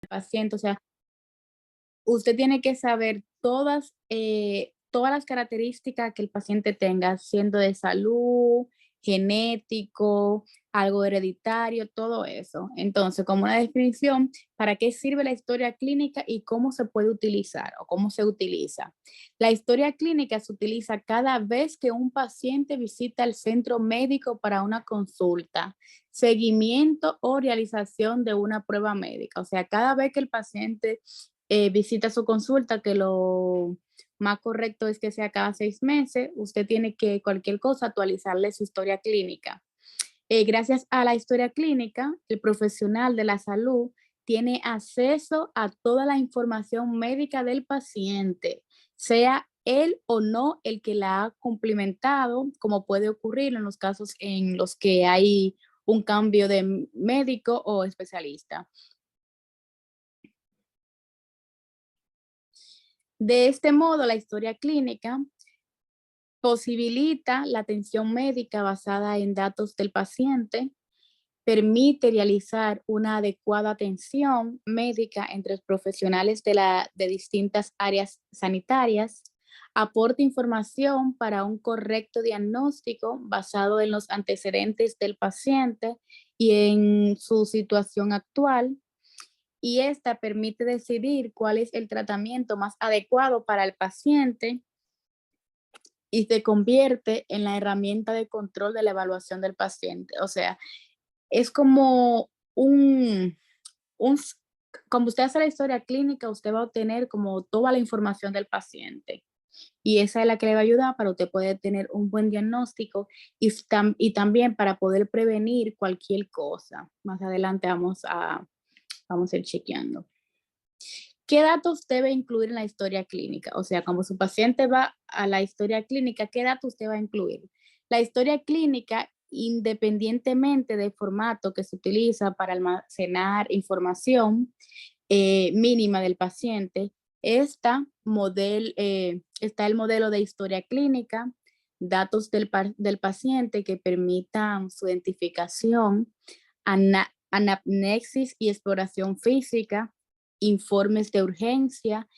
paciente, o sea, usted tiene que saber todas las características que el paciente tenga, siendo de salud, genético, algo hereditario, todo eso. Entonces, como una definición, ¿para qué sirve la historia clínica y cómo se puede utilizar o cómo se utiliza? La historia clínica se utiliza cada vez que un paciente visita el centro médico para una consulta, seguimiento o realización de una prueba médica. O sea, cada vez que el paciente visita su consulta, que lo más correcto es que sea cada 6 meses, usted tiene que cualquier cosa actualizarle su historia clínica. Gracias a la historia clínica, el profesional de la salud tiene acceso a toda la información médica del paciente, sea él o no el que la ha cumplimentado, como puede ocurrir en los casos en los que hay un cambio de médico o especialista. De este modo, la historia clínica posibilita la atención médica basada en datos del paciente, permite realizar una adecuada atención médica entre los profesionales de distintas áreas sanitarias, aporta información para un correcto diagnóstico basado en los antecedentes del paciente y en su situación actual, y esta permite decidir cuál es el tratamiento más adecuado para el paciente y se convierte en la herramienta de control de la evaluación del paciente. O sea, es como un s como usted hace la historia clínica, usted va a obtener como toda la información del paciente, y esa es la que le va a ayudar para usted poder tener un buen diagnóstico y también para poder prevenir cualquier cosa. Más adelante vamos a ir chequeando. ¿Qué datos debe incluir en la historia clínica? O sea, como su paciente va a la historia clínica, ¿qué datos usted va a incluir? La historia clínica, independientemente del formato que se utiliza para almacenar información mínima del paciente, está el modelo de historia clínica, datos del paciente que permitan su identificación, anamnesis y exploración física, informes de urgencia.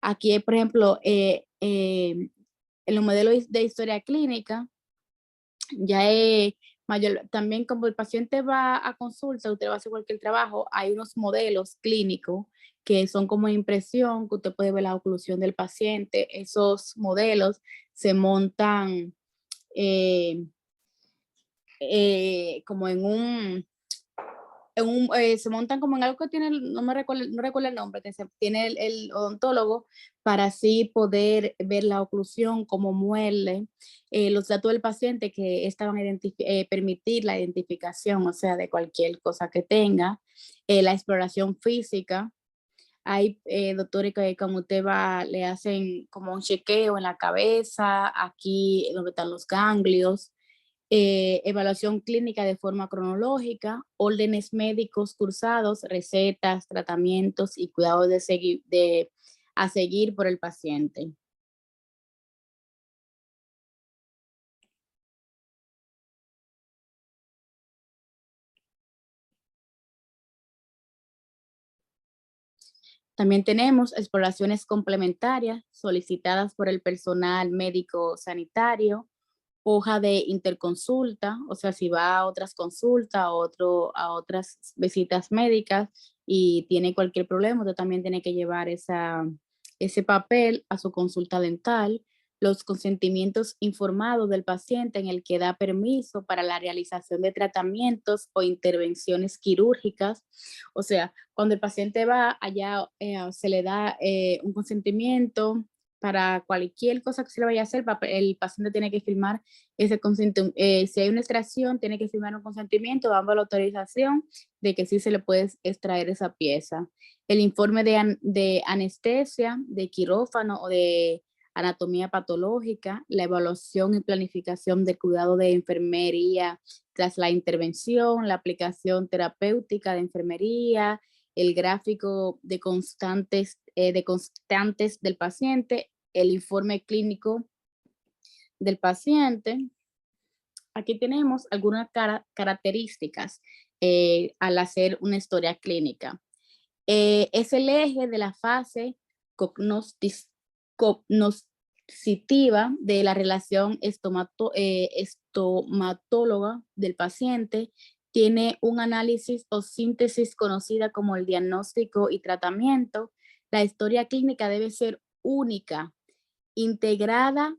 Aquí, por ejemplo, en los modelos de historia clínica, ya es mayor, también como el paciente va a consulta, usted va a hacer cualquier trabajo, hay unos modelos clínicos que son como impresión, que usted puede ver la oclusión del paciente. Esos modelos se montan eh, como se montan como en algo que tiene, no recuerdo el nombre, que tiene el odontólogo para así poder ver la oclusión, cómo muele, los datos del paciente que estaban permitir la identificación, o sea, de cualquier cosa que tenga, la exploración física. Hay doctores que como usted va, le hacen como un chequeo en la cabeza, aquí donde están los ganglios, evaluación clínica de forma cronológica, órdenes médicos cursados, recetas, tratamientos y cuidados a seguir por el paciente. También tenemos exploraciones complementarias solicitadas por el personal médico sanitario, hoja de interconsulta, o sea, si va a otras consultas, a otras visitas médicas y tiene cualquier problema, usted también tiene que llevar ese papel a su consulta dental, los consentimientos informados del paciente en el que da permiso para la realización de tratamientos o intervenciones quirúrgicas. O sea, cuando el paciente va allá, se le da un consentimiento para cualquier cosa que se le vaya a hacer, el paciente tiene que firmar ese consentimiento. Si hay una extracción, tiene que firmar un consentimiento, dando la autorización de que sí se le puede extraer esa pieza. El informe de anestesia, de quirófano o de anatomía patológica, la evaluación y planificación del cuidado de enfermería tras la intervención, la aplicación terapéutica de enfermería, el gráfico de constantes del paciente, el informe clínico del paciente. Aquí tenemos algunas características al hacer una historia clínica. Es el eje de la fase cognoscitiva de la relación estomatóloga del paciente. Tiene un análisis o síntesis conocida como el diagnóstico y tratamiento. La historia clínica debe ser única, integrada,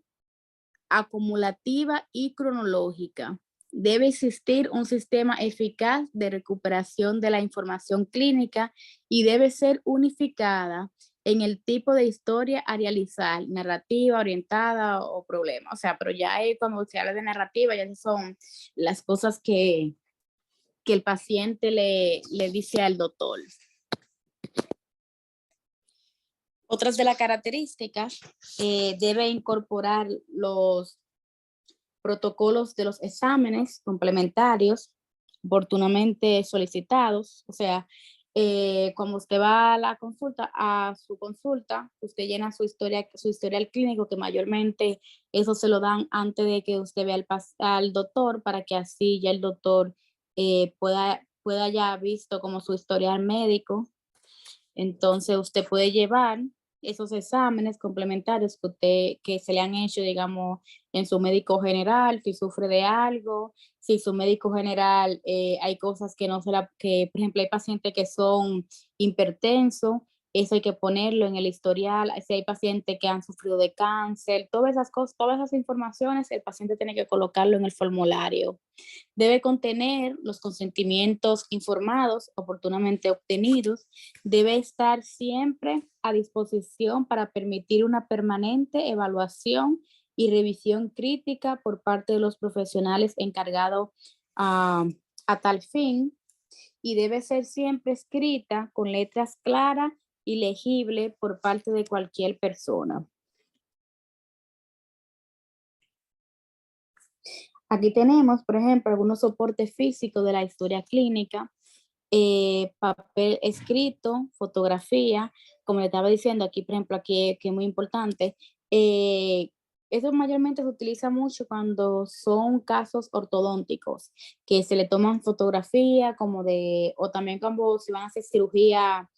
acumulativa y cronológica. Debe existir un sistema eficaz de recuperación de la información clínica y debe ser unificada en el tipo de historia a realizar, narrativa, orientada o problema. O sea, pero ya cuando se habla de narrativa, ya son las cosas que el paciente le dice al doctor. Otras de las características, debe incorporar los protocolos de los exámenes complementarios oportunamente solicitados. O sea, cuando usted va a su consulta, usted llena su historial clínico, que mayormente eso se lo dan antes de que usted vea al doctor, para que así ya el doctor pueda ya visto como su historial médico. Entonces usted puede llevar esos exámenes complementarios que se le han hecho, digamos, en su médico general, si sufre de algo, si su médico general hay cosas que no se que por ejemplo hay pacientes que son hipertensos, eso hay que ponerlo en el historial. Si hay pacientes que han sufrido de cáncer, todas esas cosas, todas esas informaciones, el paciente tiene que colocarlo en el formulario. Debe contener los consentimientos informados, oportunamente obtenidos. Debe estar siempre a disposición para permitir una permanente evaluación y revisión crítica por parte de los profesionales encargados a tal fin. Y debe ser siempre escrita con letras claras y legible por parte de cualquier persona. Aquí tenemos, por ejemplo, algunos soportes físicos de la historia clínica, papel escrito, fotografía, como le estaba diciendo aquí, por ejemplo, aquí que es muy importante. Eso mayormente se utiliza mucho cuando son casos ortodónticos, que se le toman fotografía o también cuando se van a hacer cirugía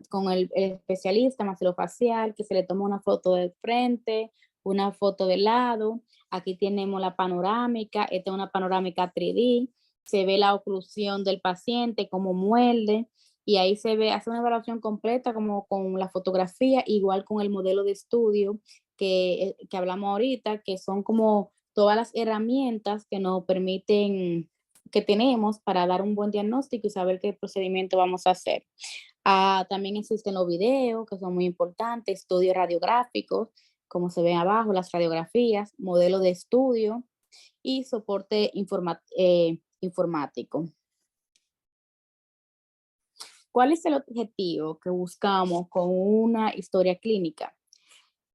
con el especialista maxilofacial, que se le toma una foto de frente, una foto de lado. Aquí tenemos la panorámica, esta es una panorámica 3D, se ve la oclusión del paciente, cómo muerde, y ahí se ve, hace una evaluación completa como con la fotografía, igual con el modelo de estudio que hablamos ahorita, que son como todas las herramientas que nos permiten, que tenemos para dar un buen diagnóstico y saber qué procedimiento vamos a hacer. También existen los videos, que son muy importantes, estudios radiográficos, como se ve abajo, las radiografías, modelo de estudio y soporte informático. ¿Cuál es el objetivo que buscamos con una historia clínica?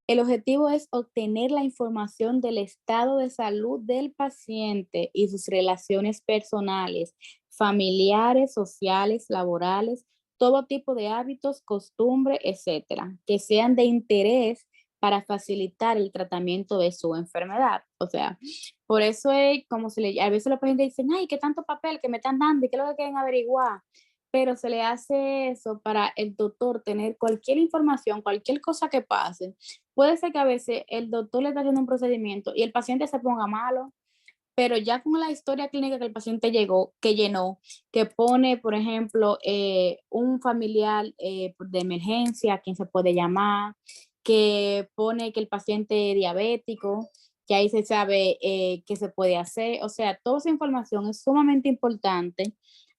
El objetivo es obtener la información del estado de salud del paciente y sus relaciones personales, familiares, sociales, laborales, todo tipo de hábitos, costumbres, etcétera, que sean de interés para facilitar el tratamiento de su enfermedad. O sea, por eso es como a veces los pacientes dicen, ay, qué tanto papel que me están dando y qué es lo que quieren averiguar. Pero se le hace eso para el doctor tener cualquier información, cualquier cosa que pase. Puede ser que a veces el doctor le está haciendo un procedimiento y el paciente se ponga malo, pero ya con la historia clínica que el paciente llenó, que pone, por ejemplo, un familiar de emergencia, a quien se puede llamar, que pone que el paciente es diabético, que ahí se sabe qué se puede hacer. O sea, toda esa información es sumamente importante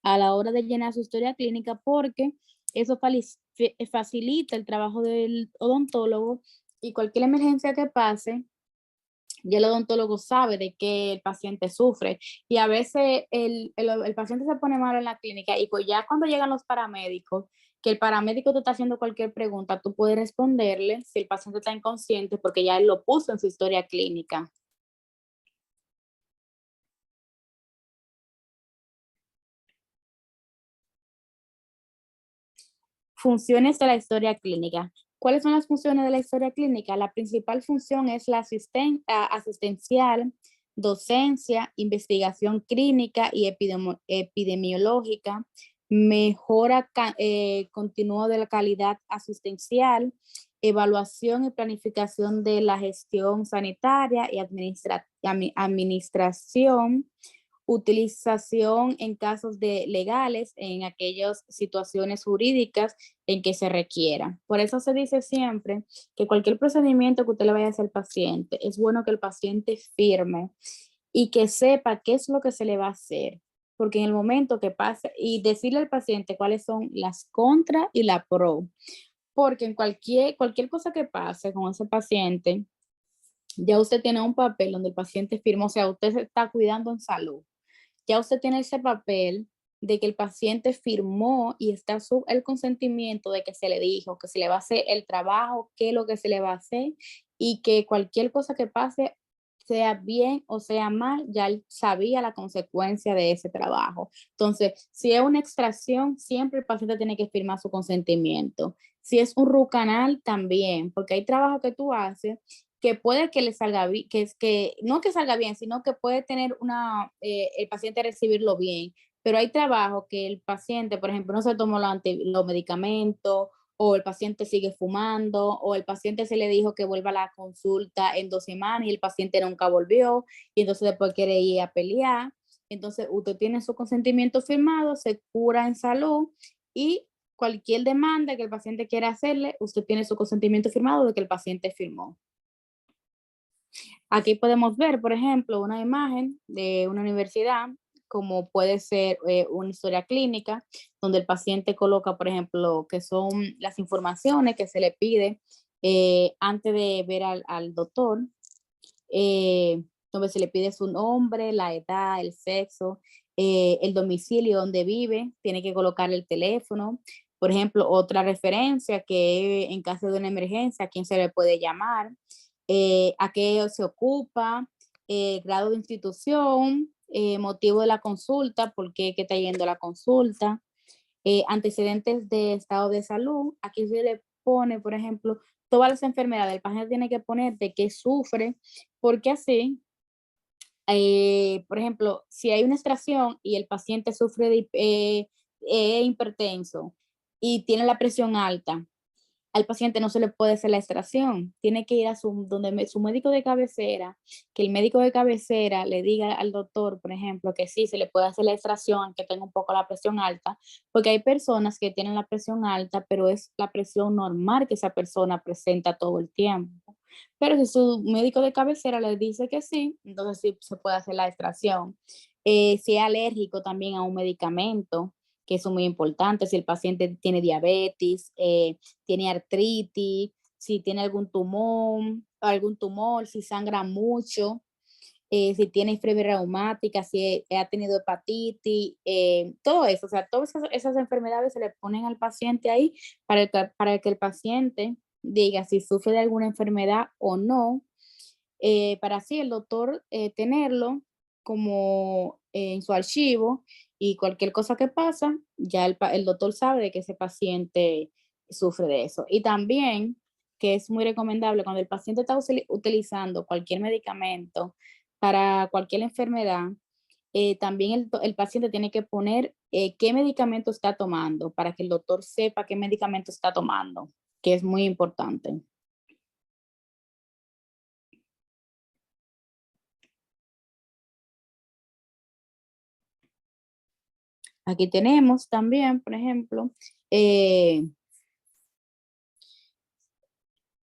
a la hora de llenar su historia clínica, porque eso facilita el trabajo del odontólogo, y cualquier emergencia que pase, ya el odontólogo sabe de qué el paciente sufre. Y a veces el paciente se pone malo en la clínica, y pues ya cuando llegan los paramédicos, que el paramédico te está haciendo cualquier pregunta, tú puedes responderle si el paciente está inconsciente, porque ya él lo puso en su historia clínica. Funciones de la historia clínica. ¿Cuáles son las funciones de la historia clínica? La principal función es la asistencial, docencia, investigación clínica y epidemiológica, mejora continua de la calidad asistencial, evaluación y planificación de la gestión sanitaria y administración, utilización en casos de legales, en aquellas situaciones jurídicas en que se requiera. Por eso se dice siempre que cualquier procedimiento que usted le vaya a hacer al paciente, es bueno que el paciente firme y que sepa qué es lo que se le va a hacer. Porque en el momento que pase, y decirle al paciente cuáles son las contra y la pro, porque en cualquier cosa que pase con ese paciente, ya usted tiene un papel donde el paciente firma, o sea, usted se está cuidando en salud. Ya usted tiene ese papel de que el paciente firmó y está el consentimiento de que se le dijo que se le va a hacer el trabajo, qué es lo que se le va a hacer y que cualquier cosa que pase, sea bien o sea mal, ya él sabía la consecuencia de ese trabajo. Entonces, si es una extracción, siempre el paciente tiene que firmar su consentimiento. Si es un root canal, también, porque hay trabajo que tú haces que puede que le salga bien, que es que no que salga bien, sino que puede tener el paciente recibirlo bien, pero hay trabajo que el paciente, por ejemplo, no se tomó los medicamentos, o el paciente sigue fumando, o el paciente se le dijo que vuelva a la consulta en 2 semanas y el paciente nunca volvió, y entonces después quiere ir a pelear. Entonces, usted tiene su consentimiento firmado, se cura en salud y cualquier demanda que el paciente quiera hacerle, usted tiene su consentimiento firmado de que el paciente firmó. Aquí podemos ver, por ejemplo, una imagen de una universidad, como puede ser una historia clínica, donde el paciente coloca, por ejemplo, que son las informaciones que se le pide antes de ver al doctor, donde se le pide su nombre, la edad, el sexo, el domicilio donde vive, tiene que colocar el teléfono. Por ejemplo, otra referencia que en caso de una emergencia, ¿a quién se le puede llamar? A qué se ocupa, grado de institución, motivo de la consulta, por qué que está yendo a la consulta, antecedentes de estado de salud. Aquí se le pone, por ejemplo, todas las enfermedades. El paciente tiene que poner de qué sufre, porque así, por ejemplo, si hay una extracción y el paciente sufre de hipertenso y tiene la presión alta, al paciente no se le puede hacer la extracción, tiene que ir a su médico de cabecera, que el médico de cabecera le diga al doctor, por ejemplo, que sí, se le puede hacer la extracción, aunque tenga un poco la presión alta, porque hay personas que tienen la presión alta, pero es la presión normal que esa persona presenta todo el tiempo. Pero si su médico de cabecera le dice que sí, entonces sí se puede hacer la extracción. Si es alérgico también a un medicamento, que eso es muy importante, si el paciente tiene diabetes, tiene artritis, si tiene algún tumor, si sangra mucho, si tiene fiebre reumática, si ha tenido hepatitis, todo eso, o sea, todas esas enfermedades se le ponen al paciente ahí para que el paciente diga si sufre de alguna enfermedad o no, para así el doctor tenerlo como en su archivo y cualquier cosa que pasa, ya el doctor sabe de que ese paciente sufre de eso. Y también, que es muy recomendable, cuando el paciente está utilizando cualquier medicamento para cualquier enfermedad, también el paciente tiene que poner qué medicamento está tomando para que el doctor sepa qué medicamento está tomando, que es muy importante. Aquí tenemos también, por ejemplo, eh,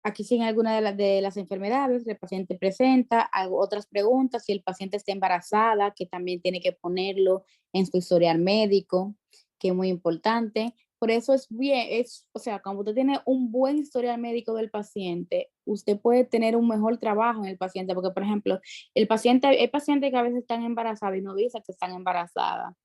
aquí siguen algunas de las enfermedades que el paciente presenta, otras preguntas, si el paciente está embarazada, que también tiene que ponerlo en su historial médico, que es muy importante. Por eso es bien, o sea, cuando usted tiene un buen historial médico del paciente, usted puede tener un mejor trabajo en el paciente, porque, por ejemplo, hay pacientes que a veces están embarazadas y no dicen que están embarazadas.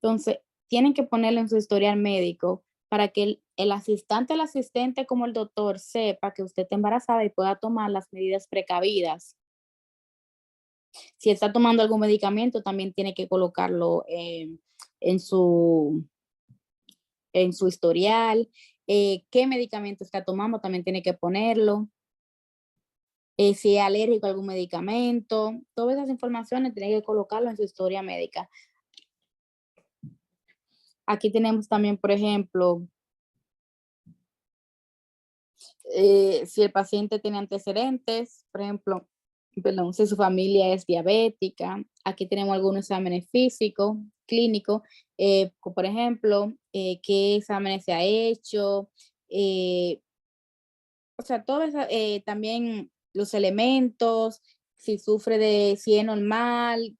Entonces, tienen que ponerlo en su historial médico para que el asistente, el asistente como el doctor sepa que usted está embarazada y pueda tomar las medidas precavidas. Si está tomando algún medicamento, también tiene que colocarlo en su, en su historial. ¿Qué medicamento está tomando? También tiene que ponerlo. Si es alérgico a algún medicamento. Todas esas informaciones tiene que colocarlo en su historia médica. Aquí tenemos también, por ejemplo, si el paciente tiene antecedentes, por ejemplo, perdón, si su familia es diabética. Aquí tenemos algunos exámenes físicos, clínicos, por ejemplo, qué exámenes se ha hecho, eh, o sea, todo eso, también los elementos, si sufre de, si es normal,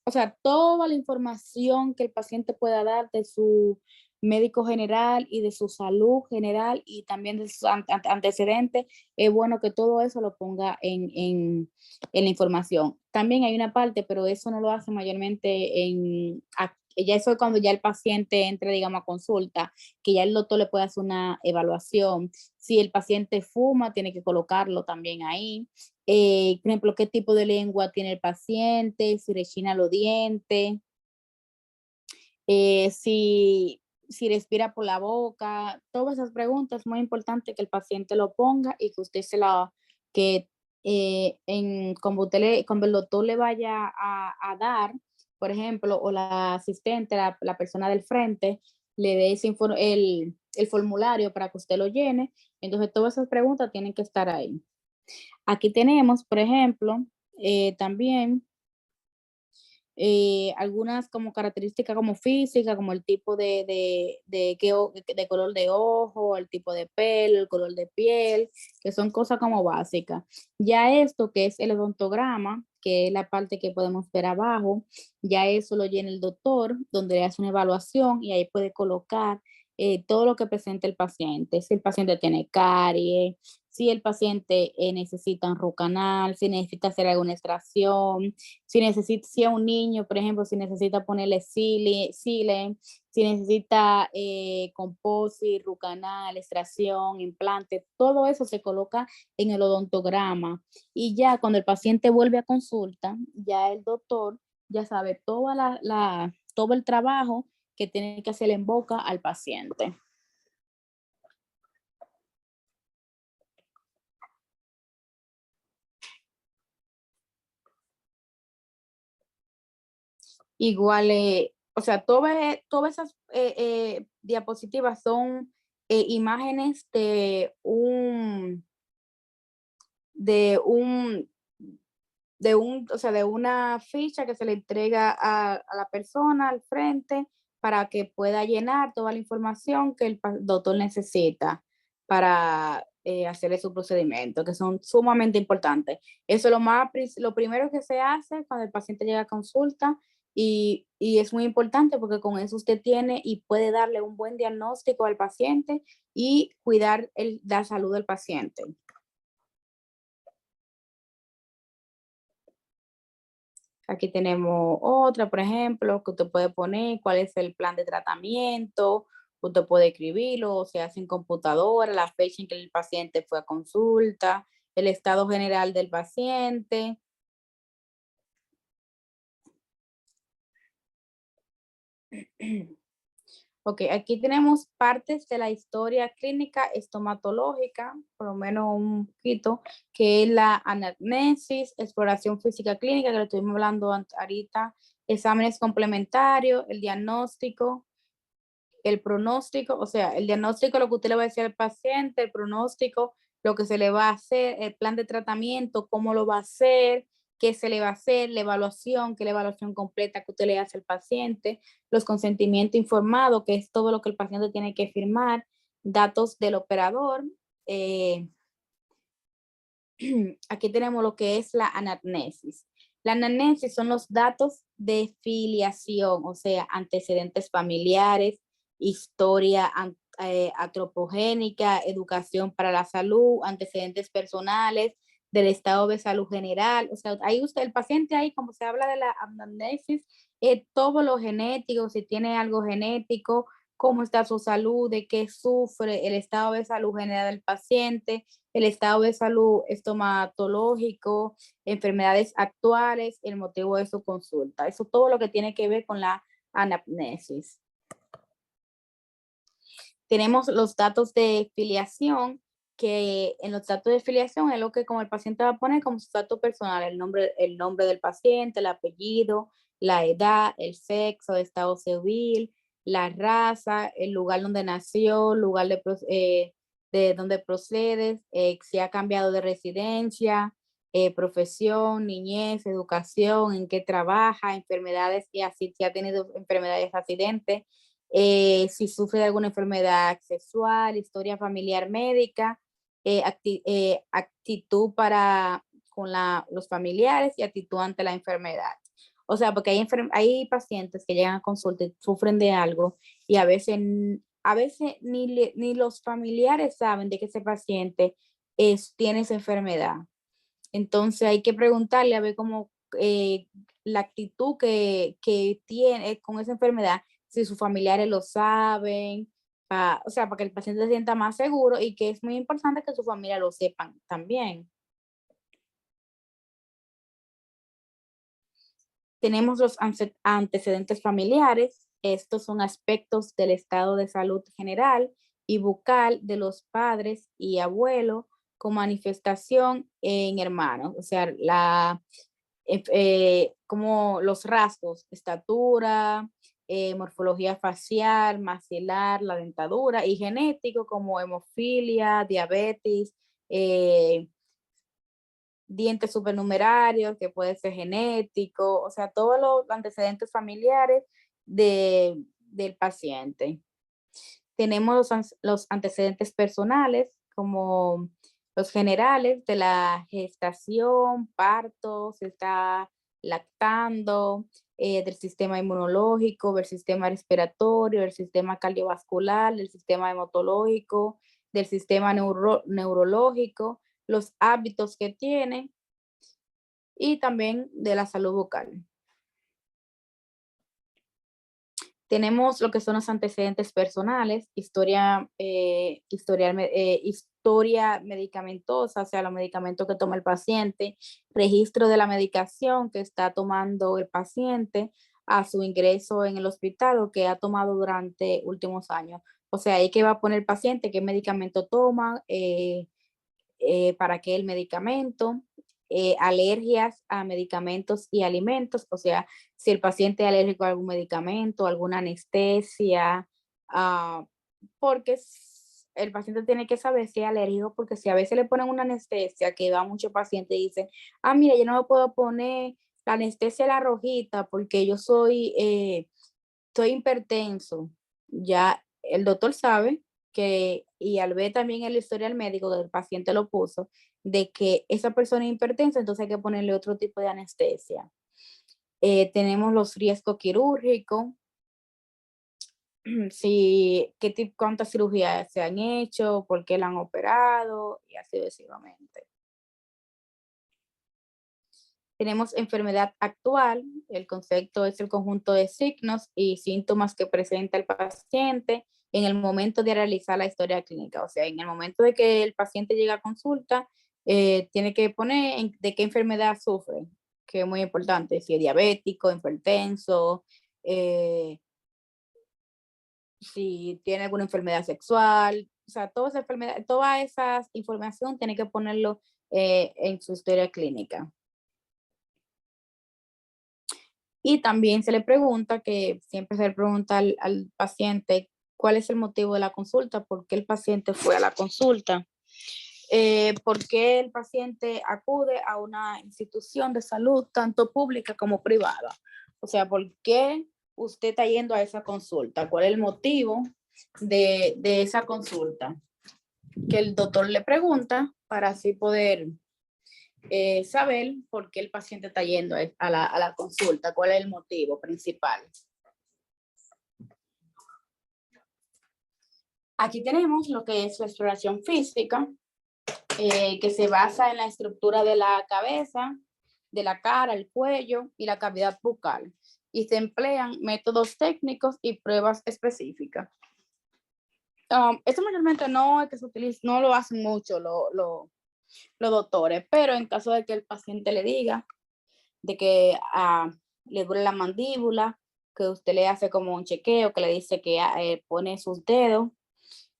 o sea, toda la información que el paciente pueda dar de su médico general y de su salud general y también de sus antecedentes, es bueno que todo eso lo ponga en la información. También hay una parte, pero eso no lo hace mayormente ya eso es cuando ya el paciente entre, digamos, a consulta, que ya el doctor le puede hacer una evaluación. Si el paciente fuma, tiene que colocarlo también ahí. Por ejemplo, qué tipo de lengua tiene el paciente, si rechina los dientes, si respira por la boca. Todas esas preguntas es muy importante que el paciente lo ponga y que usted que como el doctor le vaya a dar, por ejemplo, o la asistente, la persona del frente, le dé el formulario para que usted lo llene. Entonces, todas esas preguntas tienen que estar ahí. Aquí tenemos, por ejemplo, también algunas como características como física, como el tipo de color de ojo, el tipo de pelo, el color de piel, que son cosas como básicas. Ya esto que es el odontograma, que es la parte que podemos ver abajo, ya eso lo llena el doctor, donde le hace una evaluación y ahí puede colocar todo lo que presenta el paciente. Si el paciente tiene caries, si el paciente necesita un root canal, si necesita hacer alguna extracción, si es un niño, por ejemplo, si necesita ponerle sile, si necesita composite, root canal, extracción, implante, todo eso se coloca en el odontograma. Y ya cuando el paciente vuelve a consulta, ya el doctor ya sabe todo el trabajo que tiene que hacer en boca al paciente. Igual, o sea, todas esas diapositivas son imágenes de un, o sea, de una ficha que se le entrega a la persona al frente para que pueda llenar toda la información que el doctor necesita para hacerle su procedimiento, que son sumamente importantes. Eso es lo primero que se hace cuando el paciente llega a consulta y es muy importante porque con eso usted tiene y puede darle un buen diagnóstico al paciente y cuidar la salud del paciente. Aquí tenemos otra, por ejemplo, que usted puede poner cuál es el plan de tratamiento, usted puede escribirlo, o se hace en computadora, la fecha en que el paciente fue a consulta, el estado general del paciente. Ok, aquí tenemos partes de la historia clínica estomatológica, por lo menos un poquito, que es la anamnesis, exploración física clínica, que lo estuvimos hablando ahorita, exámenes complementarios, el diagnóstico, el pronóstico, o sea, el diagnóstico, lo que usted le va a decir al paciente, el pronóstico, lo que se le va a hacer, el plan de tratamiento, cómo lo va a hacer, qué se le va a hacer, la evaluación, que es la evaluación completa que usted le hace al paciente, los consentimientos informados, que es todo lo que el paciente tiene que firmar, datos del operador. eh, Aquí tenemos lo que es la anamnesis. La anamnesis son los datos de filiación, o sea, antecedentes familiares, historia antropogénica, educación para la salud, antecedentes personales, del estado de salud general. O sea, ahí usted, el paciente ahí, como se habla de la anamnesis, todo lo genético, si tiene algo genético, cómo está su salud, de qué sufre, el estado de salud general del paciente, el estado de salud estomatológico, enfermedades actuales, el motivo de su consulta. Eso todo lo que tiene que ver con la anamnesis. Tenemos los datos de filiación, que en los datos de filiación es lo que como el paciente va a poner como su dato personal, el nombre del paciente, el apellido, la edad, el sexo, el estado civil, la raza, el lugar donde nació, lugar de donde procede, si ha cambiado de residencia, profesión, niñez, educación, en qué trabaja, enfermedades y así, si ha tenido enfermedades, accidentes, si sufre de alguna enfermedad sexual, historia familiar médica, actitud para con los familiares y actitud ante la enfermedad. O sea, porque hay pacientes que llegan a consulta y sufren de algo y a veces ni los familiares saben de que ese paciente tiene esa enfermedad. Entonces hay que preguntarle a ver cómo la actitud que tiene con esa enfermedad, si sus familiares lo saben, o sea, para que el paciente se sienta más seguro y que es muy importante que su familia lo sepan también. Tenemos los antecedentes familiares. Estos son aspectos del estado de salud general y bucal de los padres y abuelos con manifestación en hermanos. O sea, como los rasgos, estatura, morfología facial, maxilar, la dentadura y genético como hemofilia, diabetes, dientes supernumerarios, que puede ser genético, o sea, todos los antecedentes familiares del paciente. Tenemos los antecedentes personales, como los generales de la gestación, parto, se está lactando, del sistema inmunológico, del sistema respiratorio, del sistema cardiovascular, del sistema hematológico, del sistema neurológico, los hábitos que tiene y también de la salud bucal. Tenemos lo que son los antecedentes personales, historia medicamentosa, o sea, los medicamentos que toma el paciente, registro de la medicación que está tomando el paciente a su ingreso en el hospital o que ha tomado durante últimos años. O sea, ahí que va a poner el paciente, qué medicamento toma, para qué el medicamento, alergias a medicamentos y alimentos, o sea, si el paciente es alérgico a algún medicamento, alguna anestesia, porque el paciente tiene que saber si es alérgico, porque si a veces le ponen una anestesia, que va mucho paciente y dicen, mira, yo no me puedo poner la anestesia la rojita porque yo soy hipertenso. Ya el doctor sabe que, y al ver también el historial médico del paciente lo puso, de que esa persona es hipertensa, entonces hay que ponerle otro tipo de anestesia. Tenemos los riesgos quirúrgicos, si, cuántas cirugías se han hecho, por qué la han operado y así sucesivamente. Tenemos enfermedad actual, el concepto es el conjunto de signos y síntomas que presenta el paciente en el momento de realizar la historia clínica. O sea, en el momento de que el paciente llega a consulta, tiene que poner de qué enfermedad sufre, que es muy importante, si es diabético, hipertenso, si tiene alguna enfermedad sexual, o sea, toda esa información tiene que ponerlo en su historia clínica. Y también se le pregunta, que siempre se le pregunta al paciente, ¿cuál es el motivo de la consulta? ¿Por qué el paciente fue a la consulta? ¿Por qué el paciente acude a una institución de salud, tanto pública como privada? O sea, ¿por qué usted está yendo a esa consulta? ¿Cuál es el motivo de esa consulta? Que el doctor le pregunta para así poder saber por qué el paciente está yendo a la consulta, cuál es el motivo principal. Aquí tenemos lo que es la exploración física, que se basa en la estructura de la cabeza, de la cara, el cuello y la cavidad bucal. Y se emplean métodos técnicos y pruebas específicas. Esto mayormente no es que se utiliza, no lo hacen mucho los doctores, pero en caso de que el paciente le diga de que le duele la mandíbula, que usted le hace como un chequeo, que le dice que pone sus dedos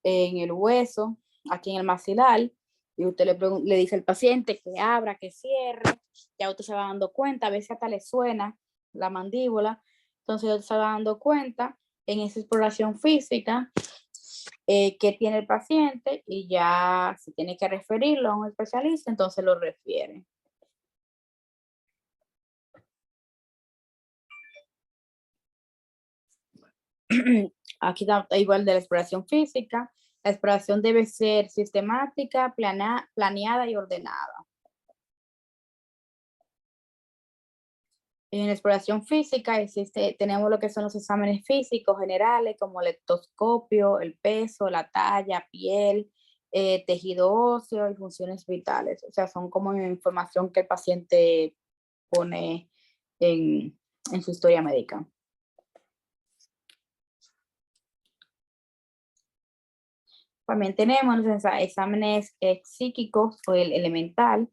en el hueso, aquí en el maxilar, y usted le dice al paciente que abra, que cierre, ya usted se va dando cuenta, a veces hasta le suena la mandíbula, entonces usted se va dando cuenta en esa exploración física qué tiene el paciente y ya si tiene que referirlo a un especialista, entonces lo refiere. Aquí está igual de la exploración física. La exploración debe ser sistemática, planeada y ordenada. En la exploración física tenemos lo que son los exámenes físicos generales, como el lectoscopio, el peso, la talla, piel, tejido óseo y funciones vitales. O sea, son como información que el paciente pone en su historia médica. También tenemos los exámenes psíquicos o el elemental,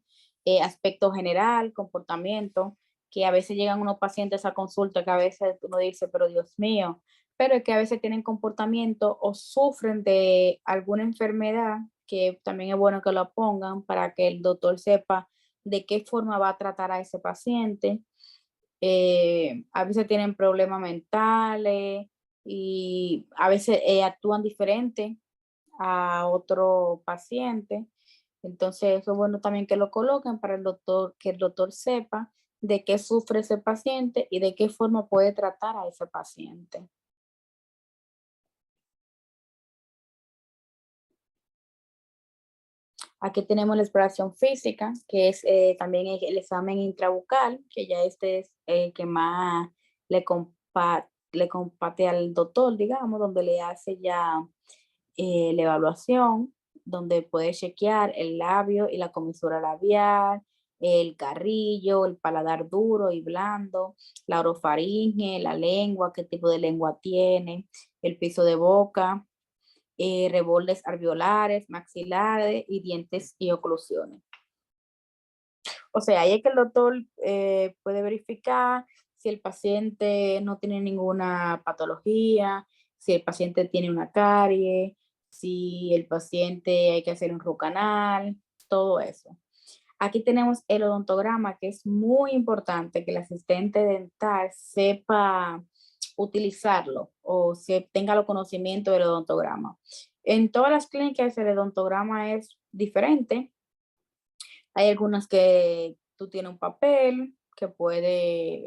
aspecto general, comportamiento, que a veces llegan unos pacientes a consulta que a veces uno dice, pero Dios mío, pero es que a veces tienen comportamiento o sufren de alguna enfermedad, que también es bueno que lo pongan para que el doctor sepa de qué forma va a tratar a ese paciente. A veces tienen problemas mentales y a veces actúan diferente a otro paciente. Entonces, eso es bueno también que lo coloquen para el doctor, que el doctor sepa de qué sufre ese paciente y de qué forma puede tratar a ese paciente. Aquí tenemos la exploración física, que es también el examen intrabucal, que ya este es el que más le comparte al doctor, digamos, donde le hace ya la evaluación, donde puede chequear el labio y la comisura labial, el carrillo, el paladar duro y blando, la orofaringe, la lengua, qué tipo de lengua tiene, el piso de boca, rebordes alveolares, maxilares y dientes y oclusiones. O sea, ahí es que el doctor puede verificar si el paciente no tiene ninguna patología, si el paciente tiene una carie, si el paciente hay que hacer un root canal, todo eso. Aquí tenemos el odontograma, que es muy importante que el asistente dental sepa utilizarlo o tenga el conocimiento del odontograma. En todas las clínicas el odontograma es diferente. Hay algunas que tú tienes un papel que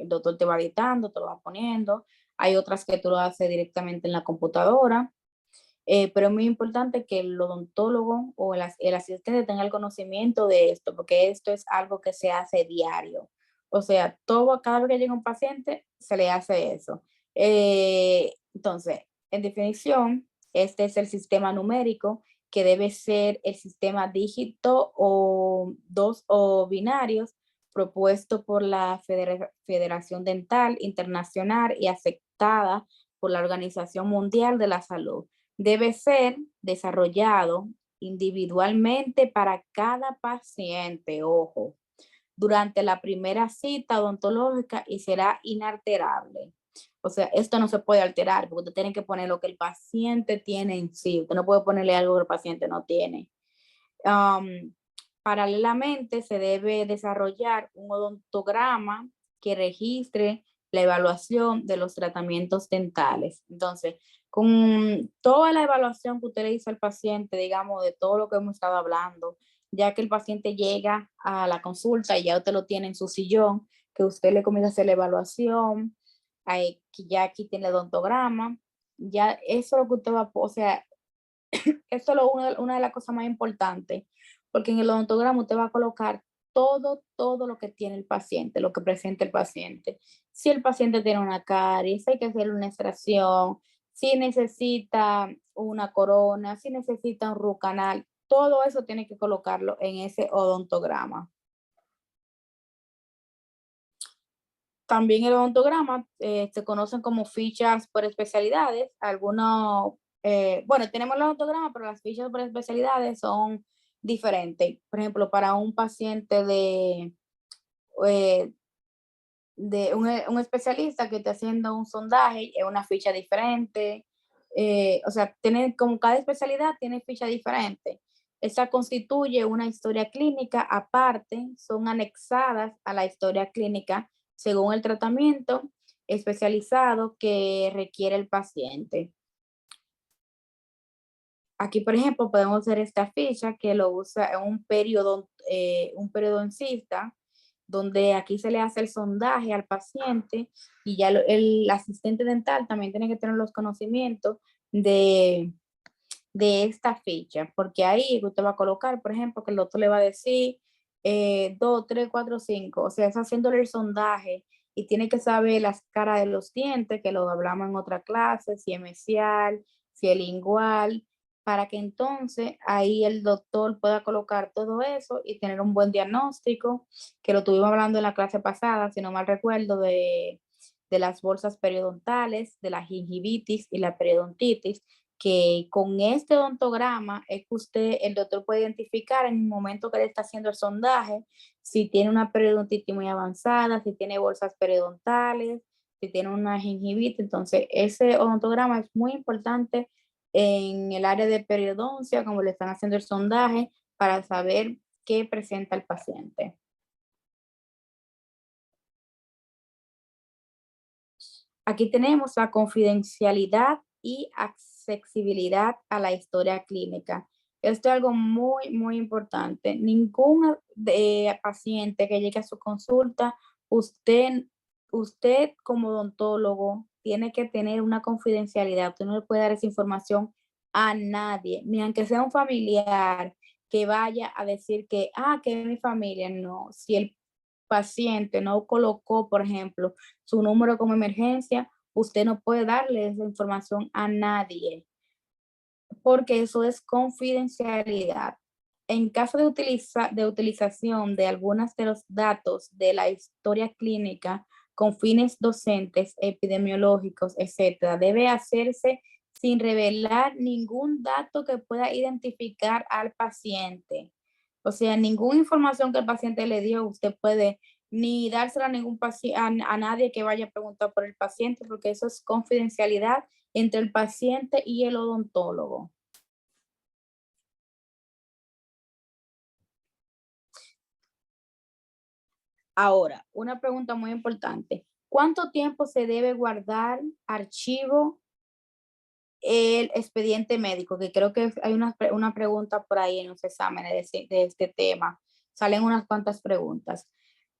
el doctor te va editando, te lo va poniendo. Hay otras que tú lo haces directamente en la computadora. Pero es muy importante que el odontólogo o el asistente tenga el conocimiento de esto, porque esto es algo que se hace diario. O sea, cada vez que llega un paciente, se le hace eso. Entonces, en definición, este es el sistema numérico que debe ser el sistema dígito o dos o binarios propuesto por la Federación Dental Internacional y aceptada por la Organización Mundial de la Salud. Debe ser desarrollado individualmente para cada paciente, ojo, durante la primera cita odontológica y será inalterable. O sea, esto no se puede alterar porque usted tiene que poner lo que el paciente tiene en sí. Usted no puede ponerle algo que el paciente no tiene. Paralelamente, se debe desarrollar un odontograma que registre la evaluación de los tratamientos dentales. Entonces, con toda la evaluación que usted le hizo al paciente, digamos, de todo lo que hemos estado hablando, ya que el paciente llega a la consulta y ya usted lo tiene en su sillón, que usted le comienza a hacer la evaluación, que ya aquí tiene el odontograma, ya eso es lo que usted va, o sea, esto es una de las cosas más importantes, porque en el odontograma usted va a colocar todo lo que tiene el paciente, lo que presenta el paciente. Si el paciente tiene una caries, hay que hacer una extracción, si necesita una corona, si necesita un root canal, todo eso tiene que colocarlo en ese odontograma. También el odontograma se conocen como fichas por especialidades. Algunos, bueno, tenemos el odontograma, pero las fichas por especialidades son diferentes. Por ejemplo, para un paciente eh, de un especialista que está haciendo un sondaje, es una ficha diferente. O sea, como cada especialidad tiene ficha diferente. Esa constituye una historia clínica aparte, son anexadas a la historia clínica según el tratamiento, especializado que requiere el paciente. Aquí, por ejemplo, podemos ver esta ficha que lo usa en un periodoncista, donde aquí se le hace el sondaje al paciente y ya el asistente dental también tiene que tener los conocimientos de esta ficha, porque ahí usted va a colocar, por ejemplo, que el doctor le va a decir 2, 3, 4, 5, o sea, es haciéndole el sondaje y tiene que saber las caras de los dientes, que lo hablamos en otra clase, si es mesial, si es lingual, para que entonces ahí el doctor pueda colocar todo eso y tener un buen diagnóstico, que lo tuvimos hablando en la clase pasada, si no mal recuerdo, de las bolsas periodontales, de la gingivitis y la periodontitis, que con este odontograma es que el doctor puede identificar en el momento que le está haciendo el sondaje si tiene una periodontitis muy avanzada, si tiene bolsas periodontales, si tiene una gingivitis. Entonces, ese odontograma es muy importante en el área de periodoncia, como le están haciendo el sondaje, para saber qué presenta el paciente. Aquí tenemos la confidencialidad y accesibilidad a la historia clínica. Esto es algo muy, muy importante. Ningún paciente que llegue a su consulta, usted como odontólogo tiene que tener una confidencialidad. Usted no le puede dar esa información a nadie, ni aunque sea un familiar que vaya a decir que es mi familia. No, si el paciente no colocó, por ejemplo, su número como emergencia, usted no puede darle esa información a nadie, porque eso es confidencialidad. En caso de utilización de algunos de los datos de la historia clínica con fines docentes, epidemiológicos, etcétera, debe hacerse sin revelar ningún dato que pueda identificar al paciente. O sea, ninguna información que el paciente le dio, usted puede ni dársela a ningún a nadie que vaya a preguntar por el paciente, porque eso es confidencialidad entre el paciente y el odontólogo. Ahora, una pregunta muy importante. ¿Cuánto tiempo se debe guardar archivo el expediente médico? Que creo que hay una pregunta por ahí en los exámenes de este tema. Salen unas cuantas preguntas.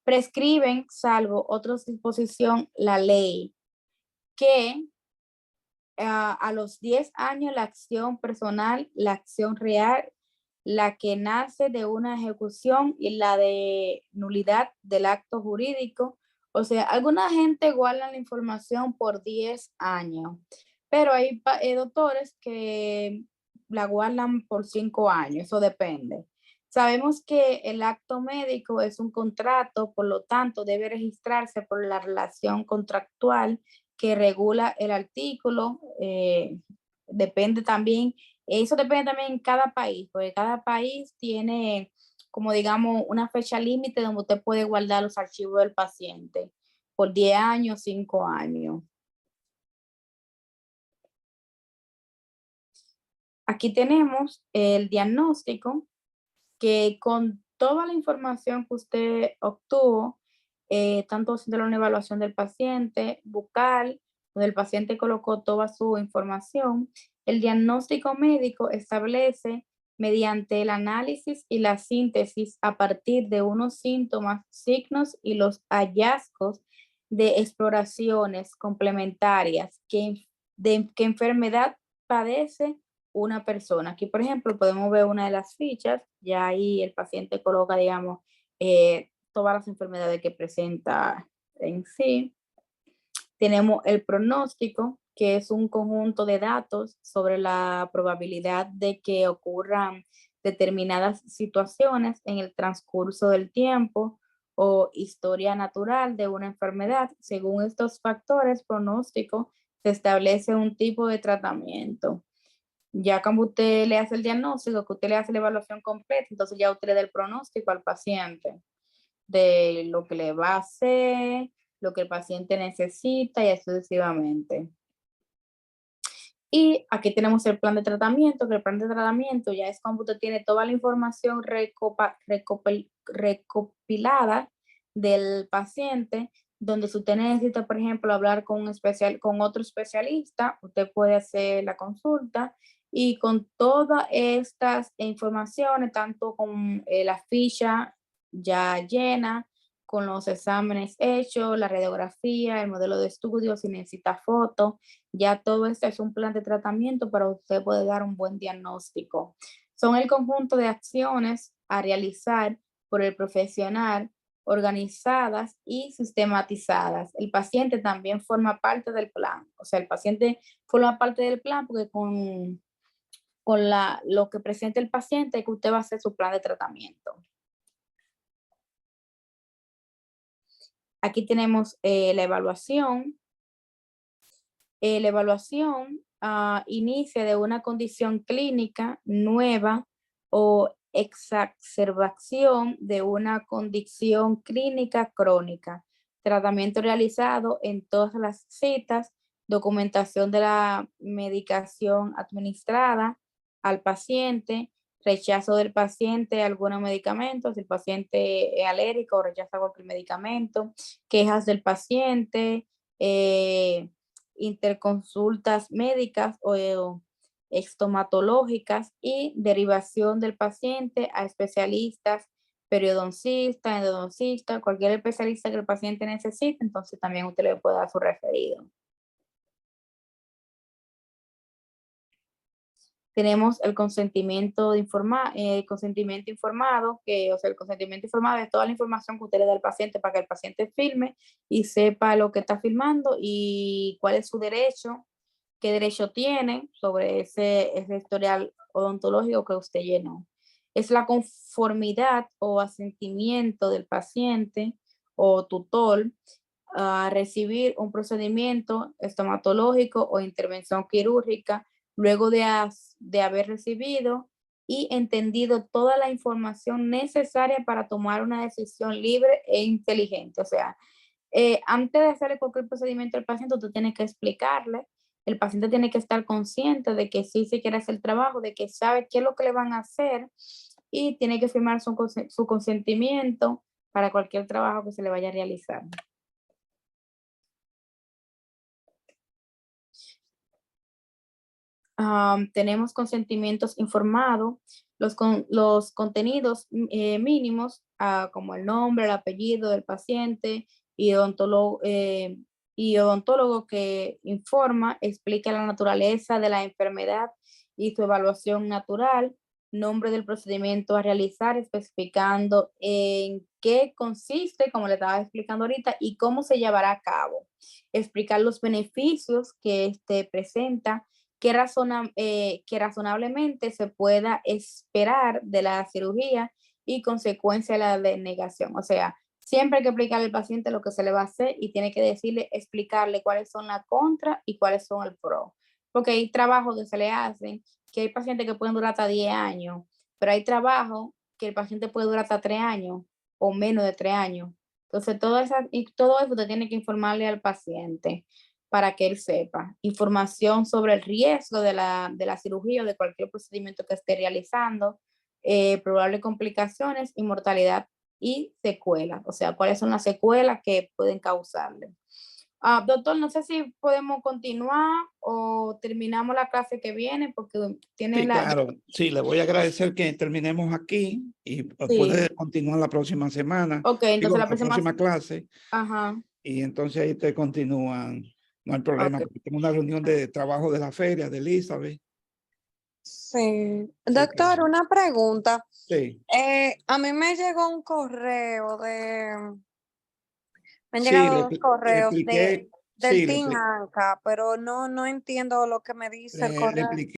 Prescriben, salvo otra disposición, la ley que a los 10 años la acción personal, la acción real, la que nace de una ejecución y la de nulidad del acto jurídico. O sea, alguna gente guarda la información por 10 años, pero hay doctores que la guardan por 5 años, eso depende. Sabemos que el acto médico es un contrato, por lo tanto debe registrarse por la relación contractual que regula el artículo. Depende también, eso depende también en cada país, porque cada país tiene, como digamos, una fecha límite donde usted puede guardar los archivos del paciente por 10 años, 5 años. Aquí tenemos el diagnóstico, que con toda la información que usted obtuvo, tanto haciendo una evaluación del paciente, bucal, donde el paciente colocó toda su información, el diagnóstico médico establece mediante el análisis y la síntesis a partir de unos síntomas, signos y los hallazgos de exploraciones complementarias de qué enfermedad padece una persona. Aquí, por ejemplo, podemos ver una de las fichas, ya ahí el paciente coloca, digamos, todas las enfermedades que presenta en sí. Tenemos el pronóstico, que es un conjunto de datos sobre la probabilidad de que ocurran determinadas situaciones en el transcurso del tiempo o historia natural de una enfermedad. Según estos factores pronósticos, se establece un tipo de tratamiento. Ya cuando usted le hace el diagnóstico, que usted le hace la evaluación completa, entonces ya usted le da el pronóstico al paciente de lo que le va a hacer, lo que el paciente necesita y así sucesivamente. Y aquí tenemos el plan de tratamiento, que el plan de tratamiento ya es cuando usted tiene toda la información recopilada del paciente, donde si usted necesita, por ejemplo, hablar con otro especialista, usted puede hacer la consulta y con todas estas informaciones, tanto con la ficha ya llena, con los exámenes hechos, la radiografía, el modelo de estudio, si necesita fotos, ya todo esto es un plan de tratamiento para usted poder dar un buen diagnóstico. Son el conjunto de acciones a realizar por el profesional organizadas y sistematizadas. El paciente también forma parte del plan, o sea, el paciente forma parte del plan porque con lo que presenta el paciente es que usted va a hacer su plan de tratamiento. Aquí tenemos la evaluación. La evaluación inicia de una condición clínica nueva o exacerbación de una condición clínica crónica. Tratamiento realizado en todas las citas, documentación de la medicación administrada al paciente, rechazo del paciente a algunos medicamentos, si el paciente es alérgico o rechaza cualquier medicamento, quejas del paciente, interconsultas médicas o estomatológicas y derivación del paciente a especialistas, periodoncista, endodoncista, cualquier especialista que el paciente necesite, entonces también usted le puede dar su referido. Tenemos el consentimiento, consentimiento informado, o sea, el consentimiento informado es toda la información que usted le da al paciente para que el paciente firme y sepa lo que está firmando y cuál es su derecho, qué derecho tiene sobre ese historial odontológico que usted llenó. Es la conformidad o asentimiento del paciente o tutor a recibir un procedimiento estomatológico o intervención quirúrgica luego de haber recibido y entendido toda la información necesaria para tomar una decisión libre e inteligente. O sea, antes de hacerle cualquier procedimiento al paciente, tú tienes que explicarle, el paciente tiene que estar consciente de que sí se quiere hacer el trabajo, de que sabe qué es lo que le van a hacer y tiene que firmar su consentimiento para cualquier trabajo que se le vaya a realizar. Tenemos consentimientos informados, los contenidos mínimos, como el nombre, el apellido del paciente y odontólogo que informa, explica la naturaleza de la enfermedad y su evaluación natural, nombre del procedimiento a realizar, especificando en qué consiste, como le estaba explicando ahorita, y cómo se llevará a cabo. Explicar los beneficios que presenta, que razonablemente se pueda esperar de la cirugía y consecuencia de la denegación. O sea, siempre hay que explicarle al paciente lo que se le va a hacer y tiene que decirle, explicarle cuáles son las contra y cuáles son el pro. Porque hay trabajos que se le hacen, que hay pacientes que pueden durar hasta 10 años, pero hay trabajos que el paciente puede durar hasta 3 años o menos de 3 años. Entonces, todo eso usted tiene que informarle al paciente para que él sepa. Información sobre el riesgo de la cirugía o de cualquier procedimiento que esté realizando, probables complicaciones, inmortalidad y secuelas. O sea, cuáles son las secuelas que pueden causarle. Doctor, no sé si podemos continuar o terminamos la clase que viene porque tiene Sí, claro. Sí, le voy a agradecer que terminemos aquí y puede Sí. continuar la próxima semana. Ok, Digo, entonces la la próxima. próxima clase. Ajá. Y entonces ahí te continúan. No hay problema, Ok. porque tengo una reunión de trabajo de la feria de Elizabeth. Sí. Sí, Doctor, una pregunta. sí, A mí me llegó un correo me han sí, llegado dos le correos expliqué, del sí, Team Anca, pero no entiendo lo que me dice el le correo. expliqué